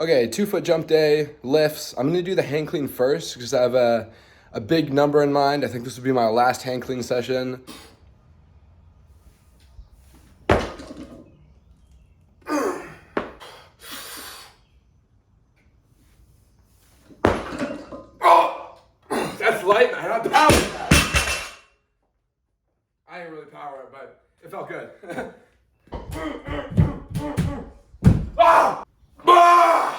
Okay, 2-foot jump day, lifts. I'm gonna do the hang clean first because I have a big number in mind. I think this will be my last hang clean session. Oh, that's light, man. I'm power. I ain't really power it, but it felt good. Ah! Ah!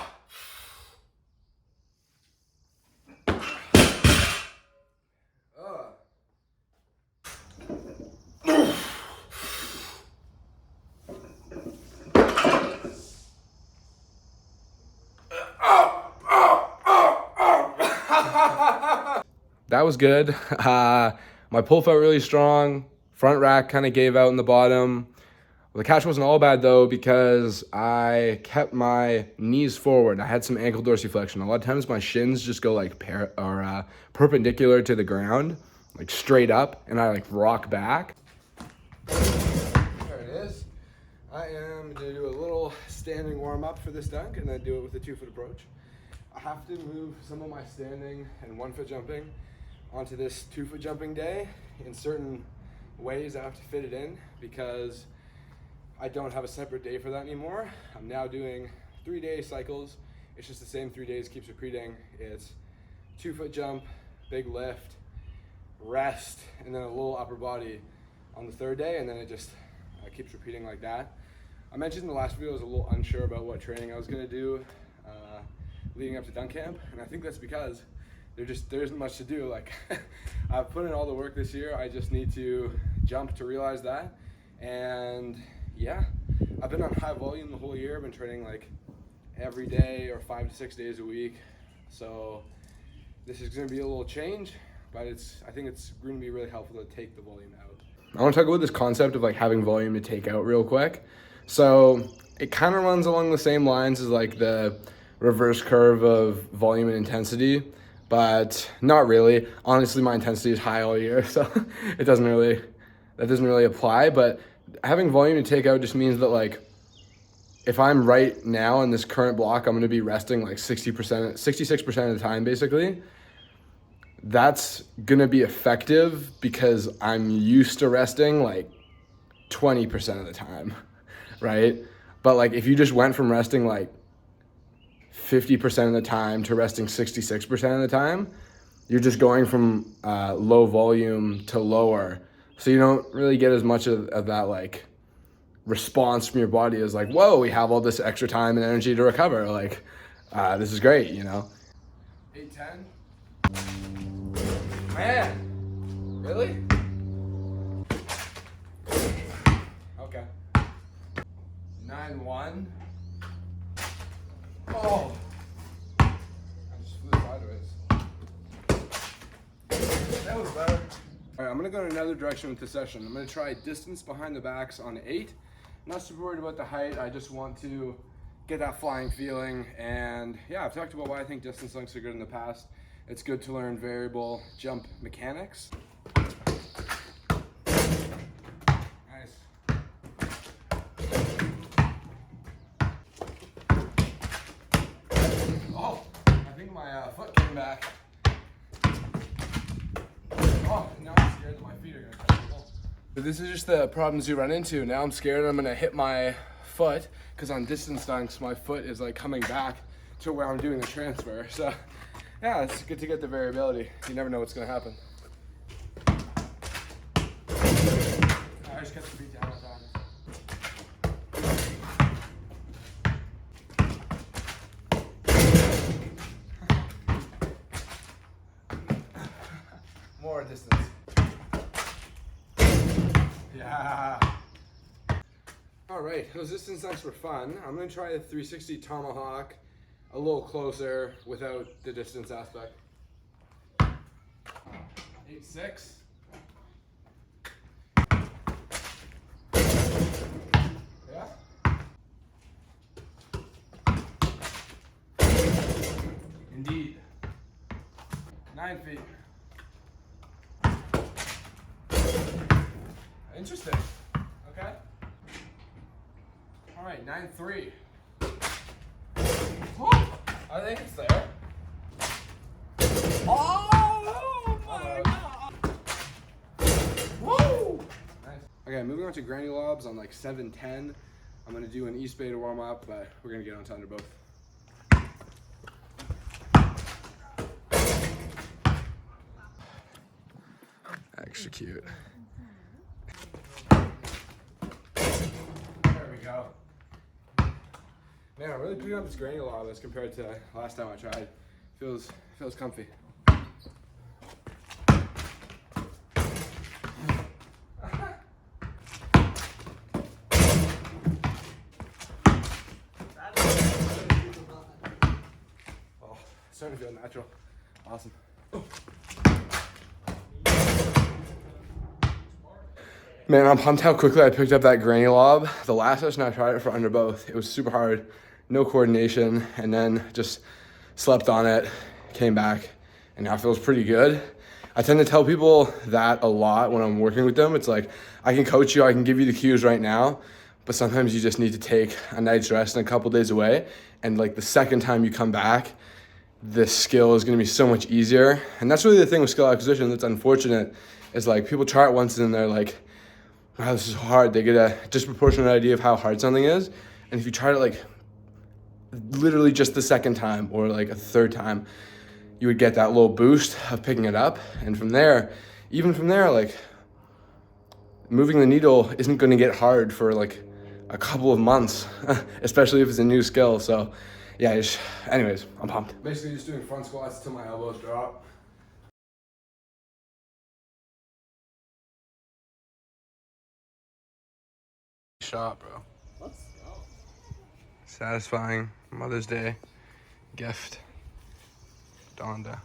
That was good. My pull felt really strong. Front rack kind of gave out in the bottom. Well, the catch wasn't all bad though because I kept my knees forward. I had some ankle dorsiflexion. A lot of times my shins just go like perpendicular to the ground, like straight up, and I like rock back. There it is. I am gonna do a little standing warm up for this dunk and then do it with a 2-foot approach. I have to move some of my standing and 1-foot jumping onto this 2-foot jumping day. In certain ways I have to fit it in because I don't have a separate day for that anymore. I'm now doing 3-day cycles. It's just the same 3 days, keeps repeating. It's 2-foot jump, big lift, rest, and then a little upper body on the 3rd day, and then it just keeps repeating like that. I mentioned in the last video I was a little unsure about what training I was gonna do leading up to dunk camp, and I think that's because there isn't much to do. Like I've put in all the work this year. I just need to jump to realize that. And yeah, I've been on high volume the whole year. I've been training like every day or 5 to 6 days a week. So this is going to be a little change, but I think it's going to be really helpful to take the volume out. I want to talk about this concept of like having volume to take out real quick. So it kind of runs along the same lines as like the reverse curve of volume and intensity, but not really. Honestly, my intensity is high all year, so that doesn't really apply. But having volume to take out just means that like if I'm right now in this current block, I'm going to be resting like 66% of the time basically. That's going to be effective because I'm used to resting like 20% of the time, right? But like if you just went from resting like 50% of the time to resting 66% of the time, you're just going from low volume to lower. So you don't really get as much of that like response from your body as like, whoa, we have all this extra time and energy to recover. Like, this is great, you know? 8-10. Man, really? Okay. 9-1. Oh, I just flew sideways. That was better. All right, I'm gonna go in another direction with this session. I'm gonna try distance behind the backs on 8. I'm not super worried about the height. I just want to get that flying feeling. And yeah, I've talked about why I think distance dunks are good in the past. It's good to learn variable jump mechanics. Nice. Oh, I think my foot came back. Oh, now I'm scared that my feet are gonna touch the ball. So this is just the problems you run into. Now I'm scared I'm gonna hit my foot because on distance dunks, my foot is like coming back to where I'm doing the transfer. So yeah, it's good to get the variability. You never know what's gonna happen. I just kept the feet down all the time. More distance. Yeah. All right, those distance dunks were fun. I'm gonna try a 360 tomahawk a little closer without the distance aspect. 8-6. Yeah. Indeed. 9 feet. Interesting. Okay. All right, 9-3. Oh. think it's there. Oh my god! Woo! Nice. Okay, moving on to granny lobs on like 7-10. I'm gonna do an East Bay to warm up, but we're gonna get on to under both. Extra cute. There we go. Man, I'm really picking up this granny lob as compared to last time I tried. Feels comfy. Oh, starting to feel natural. Awesome. Man, I'm pumped how quickly I picked up that granny lob. The last session I tried it for under both. It was super hard, no coordination, and then just slept on it, came back, and now it feels pretty good. I tend to tell people that a lot when I'm working with them. It's like, I can coach you, I can give you the cues right now, but sometimes you just need to take a night's rest and a couple days away, and like the second time you come back, this skill is gonna be so much easier. And that's really the thing with skill acquisition that's unfortunate, is like people try it once and they're like, wow, this is hard. They get a disproportionate idea of how hard something is. And if you try it like literally just the second time or like a third time, you would get that little boost of picking it up. And from there, even from there, like moving the needle isn't going to get hard for like a couple of months, especially if it's a new skill. So yeah, anyways, I'm pumped. Basically just doing front squats till my elbows drop. Shot, bro. Let's go. Satisfying Mother's Day gift. Donda.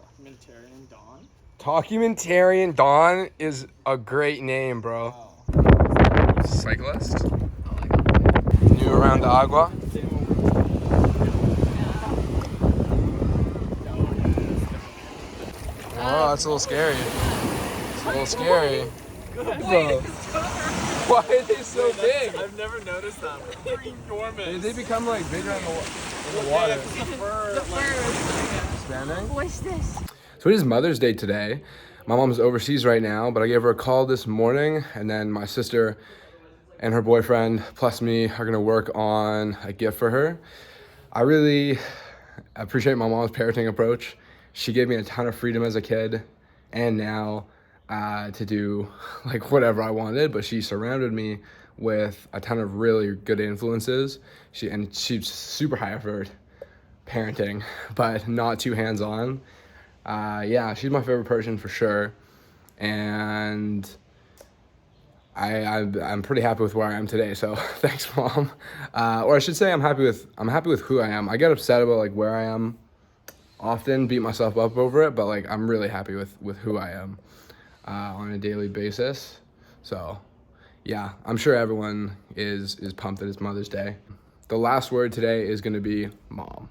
Documentarian Dawn? Documentarian Dawn is a great name, bro. Wow. Cyclist. I like it. New around the agua. Oh, that's a little scary. It's a little scary. Bro. Why are they so big? I've never noticed them. They're enormous. They become like bigger in the water. The fur. Expanding? What's this? So it is Mother's Day today. My mom's overseas right now, but I gave her a call this morning, and then my sister and her boyfriend plus me are gonna work on a gift for her. I really appreciate my mom's parenting approach. She gave me a ton of freedom as a kid and now to do like whatever I wanted, but she surrounded me with a ton of really good influences. She's super high effort parenting, but not too hands-on. Yeah, she's my favorite person for sure. And I'm pretty happy with where I am today. So thanks, Mom. Or I should say I'm happy with who I am. I get upset about like where I am often, beat myself up over it, but like I'm really happy with who I am on a daily basis. So yeah, I'm sure everyone is pumped that it's Mother's Day. The last word today is going to be mom.